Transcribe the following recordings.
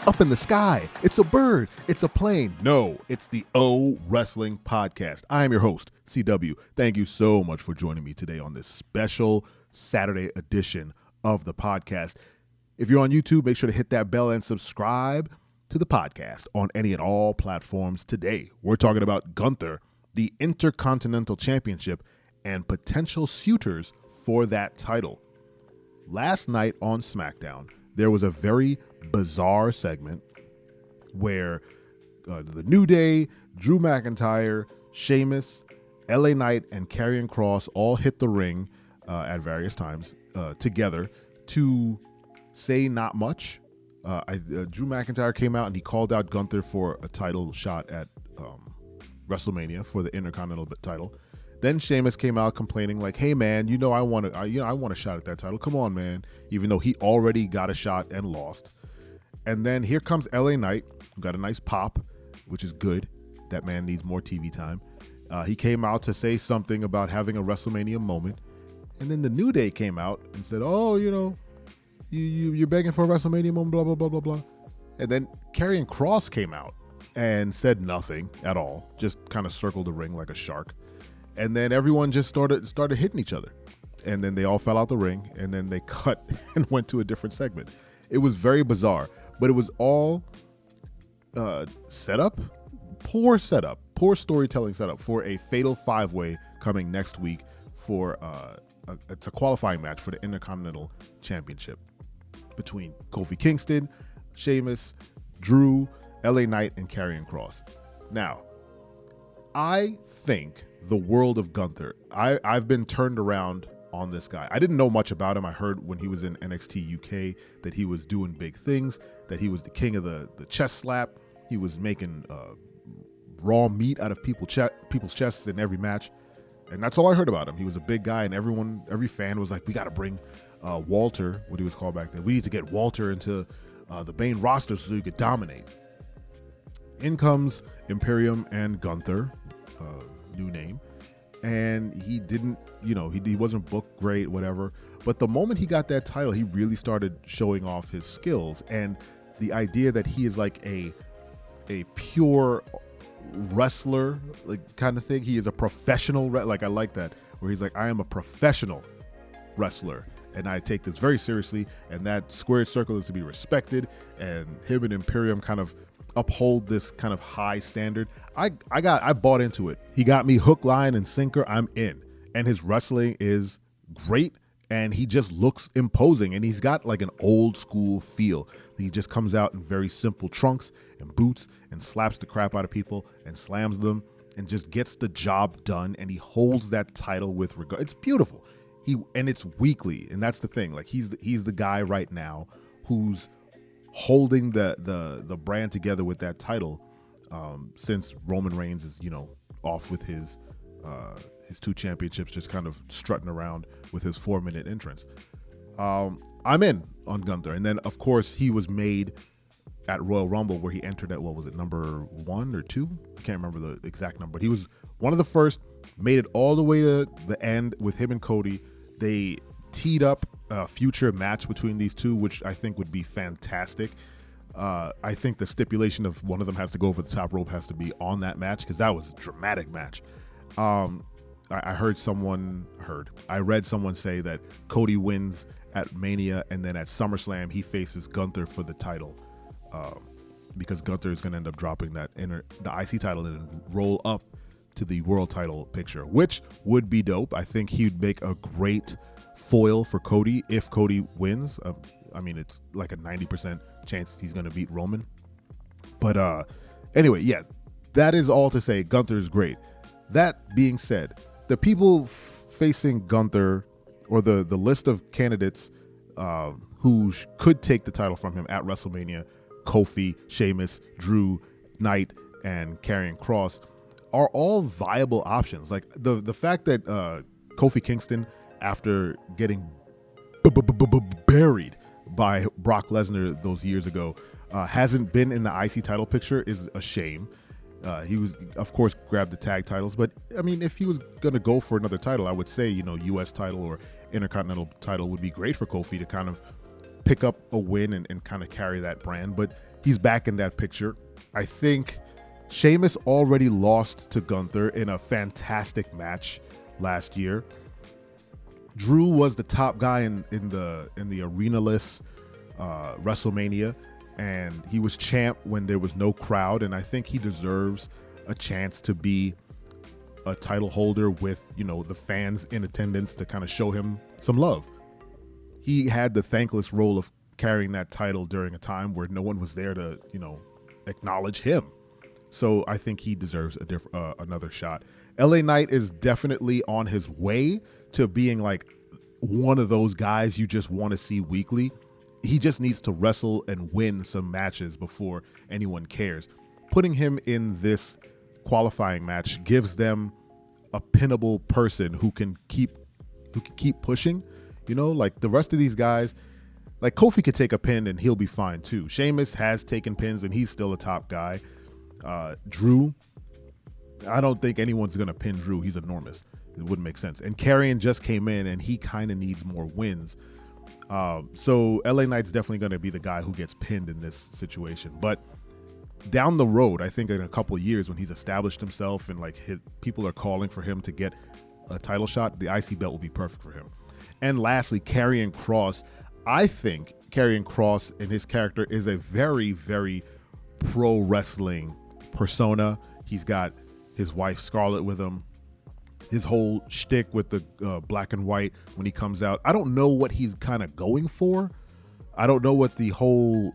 up in the sky. It's a bird. It's a plane. No, it's the O Wrestling Podcast. I am your host, CW. Thank you so much for joining me today on this special Saturday edition of the podcast. If you're on YouTube, make sure to hit that bell and subscribe to the podcast on any and all platforms. Today, we're talking about Gunther, the Intercontinental Championship, and potential suitors for that title. Last night on SmackDown, there was a very bizarre segment where the New Day, Drew McIntyre, Sheamus, LA Knight, and Karrion Kross all hit the ring at various times together to say not much. Drew McIntyre came out and he called out Gunther for a title shot at Wrestlemania for the Intercontinental title. Then Sheamus came out complaining like, "Hey man, I want a shot at that title. Come on, man." Even though he already got a shot and lost. And then here comes LA Knight, who got a nice pop, which is good. That man needs more TV time. He came out to say something about having a WrestleMania moment. And then the New Day came out and said, "Oh, you're begging for a WrestleMania moment, blah, blah, blah, blah, blah." And then Karrion Kross came out and said nothing at all, just kind of circled the ring like a shark. And then everyone just started hitting each other. And then they all fell out the ring, and then they cut and went to a different segment. It was very bizarre, but it was all poor storytelling setup for a fatal five-way coming next week for it's a qualifying match for the Intercontinental Championship between Kofi Kingston, Sheamus, Drew, LA Knight, and Karrion Kross. Now, I think the world of Gunther. I've been turned around on this guy. I didn't know much about him. I heard when he was in NXT UK that he was doing big things, that he was the king of the chest slap. He was making raw meat out of people's chests in every match. And that's all I heard about him. He was a big guy, and every fan was like, "We got to bring Walter," what he was called back then. "We need to get Walter into the main roster so he could dominate." In comes Imperium and Gunther, new name, and he didn't, he wasn't booked great, whatever. But the moment he got that title, he really started showing off his skills and the idea that he is like a pure wrestler, like kind of thing. He is a professional, like I like that, where he's like, "I am a professional wrestler and I take this very seriously, and that squared circle is to be respected." And him and Imperium kind of uphold this kind of high standard. I bought into it. He got me hook, line, and sinker. I'm in. And his wrestling is great, and he just looks imposing, and he's got like an old school feel. He just comes out in very simple trunks and boots and slaps the crap out of people and slams them and just gets the job done, and he holds that title with regard. It's beautiful. And it's weekly, and that's the thing. Like he's the guy right now who's holding the brand together with that title since Roman Reigns is off with his 2 championships, just kind of strutting around with his 4-minute entrance. I'm in on Gunther. And then of course he was made at Royal Rumble, where he entered at, what was it, number 1 or 2? I can't remember the exact number, but he was one of the first, made it all the way to the end with him and Cody. They teed up a future match between these two, which I think would be fantastic. I think the stipulation of one of them has to go over the top rope has to be on that match, because that was a dramatic match. I read someone say that Cody wins at Mania, and then at SummerSlam he faces Gunther for the title, because Gunther is going to end up dropping the IC title and roll up to the world title picture, which would be dope. I think he'd make a great foil for Cody if Cody wins. It's like a 90% chance he's going to beat Roman. But anyway, yeah, that is all to say Gunther is great. That being said, the people facing Gunther, or the list of candidates who could take the title from him at WrestleMania, Kofi, Sheamus, Drew, Knight, and Karrion Kross, are all viable options. Like the fact that Kofi Kingston, after getting buried by Brock Lesnar those years ago, hasn't been in the IC title picture is a shame. He was, of course, grabbed the tag titles, but I mean, if he was going to go for another title, I would say, US title or Intercontinental title would be great for Kofi to kind of pick up a win and kind of carry that brand. But he's back in that picture. I think Sheamus already lost to Gunther in a fantastic match last year. Drew was the top guy in the arena-less WrestleMania, and he was champ when there was no crowd, and I think he deserves a chance to be a title holder with, the fans in attendance to kind of show him some love. He had the thankless role of carrying that title during a time where no one was there to, acknowledge him. So I think he deserves another shot. LA Knight is definitely on his way to being like one of those guys you just want to see weekly. He just needs to wrestle and win some matches before anyone cares. Putting him in this qualifying match gives them a pinnable person who can keep pushing. Like the rest of these guys, like Kofi could take a pin and he'll be fine too. Sheamus has taken pins and he's still a top guy. Drew, I don't think anyone's gonna pin Drew. He's enormous. It wouldn't make sense. And Karrion just came in and he kind of needs more wins. So LA Knight's definitely gonna be the guy who gets pinned in this situation. But down the road, I think in a couple of years when he's established himself and like people are calling for him to get a title shot, the IC belt will be perfect for him. And lastly, Karrion Kross. I think Karrion Kross and his character is a very, very pro wrestling persona. He's got his wife Scarlett with him. His whole shtick with the black and white when he comes out. I don't know what he's kind of going for. I don't know what the whole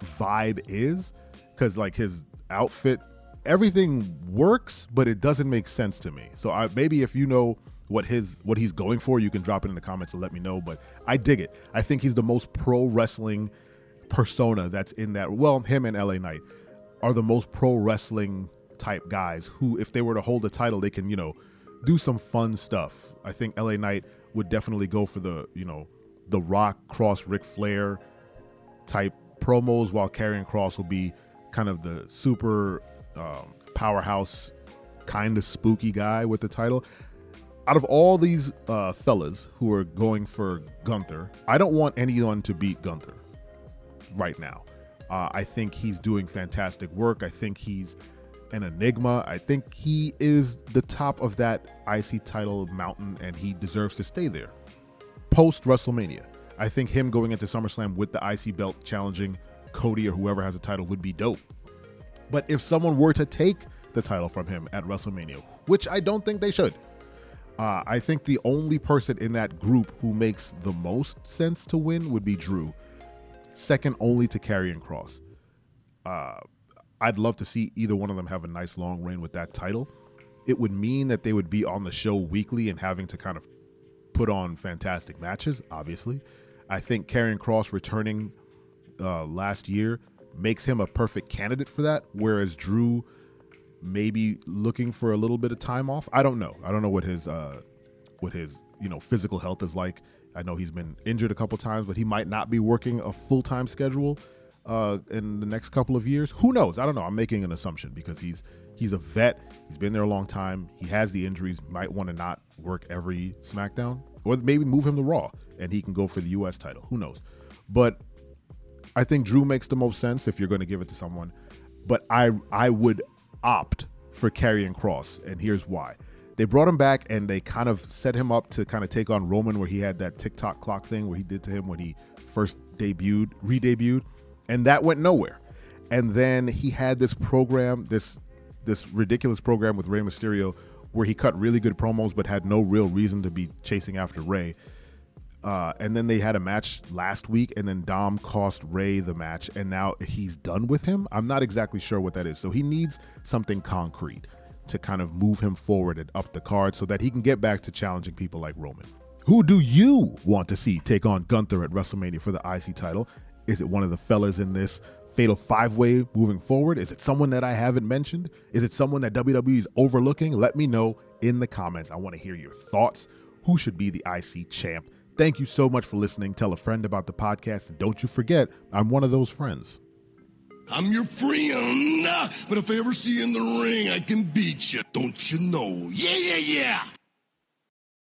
vibe is, because like his outfit, everything works, but it doesn't make sense to me. So maybe if you know what he's going for, you can drop it in the comments and let me know. But I dig it. I think he's the most pro wrestling persona that's in that. Well, him and LA Knight are the most pro wrestling type guys who, if they were to hold the title, they can, do some fun stuff. I think LA Knight would definitely go for the Rock, Cross, Ric Flair type promos, while Karrion Kross will be kind of the super powerhouse, kind of spooky guy with the title. Out of all these fellas who are going for Gunther, I don't want anyone to beat Gunther right now. I think he's doing fantastic work. I think he's an enigma. I think he is the top of that IC title mountain, and he deserves to stay there. Post WrestleMania, I think him going into SummerSlam with the IC belt challenging Cody or whoever has a title would be dope. But if someone were to take the title from him at WrestleMania, which I don't think they should, I think the only person in that group who makes the most sense to win would be Drew, second only to Karrion Kross. I'd love to see either one of them have a nice long reign with that title. It would mean that they would be on the show weekly and having to kind of put on fantastic matches, obviously. I think Karrion Kross returning last year makes him a perfect candidate for that, whereas Drew maybe looking for a little bit of time off. I don't know what his physical health is like. I know he's been injured a couple times, but he might not be working a full-time schedule in the next couple of years. Who knows? I don't know. I'm making an assumption because he's a vet. He's been there a long time. He has the injuries. Might want to not work every SmackDown, or maybe move him to Raw and he can go for the US title. Who knows? But I think Drew makes the most sense if you're going to give it to someone. But I would opt for Karrion Kross, and here's why. They brought him back and they kind of set him up to kind of take on Roman, where he had that TikTok clock thing where he did to him when he first re-debuted, and that went nowhere. And then he had this program, this ridiculous program with Rey Mysterio, where he cut really good promos but had no real reason to be chasing after Rey. And then they had a match last week, and then Dom cost Rey the match, and now he's done with him. I'm not exactly sure what that is. So he needs something concrete to kind of move him forward and up the card so that he can get back to challenging people like Roman. Who do you want to see take on Gunther at WrestleMania for the IC title? Is it one of the fellas in this Fatal 5-Way moving forward? Is it someone that I haven't mentioned? Is it someone that WWE is overlooking? Let me know in the comments. I want to hear your thoughts. Who should be the IC champ? Thank you so much for listening. Tell a friend about the podcast, and don't you forget, I'm one of those friends. I'm your friend, but if I ever see you in the ring, I can beat you. Don't you know? Yeah, yeah, yeah.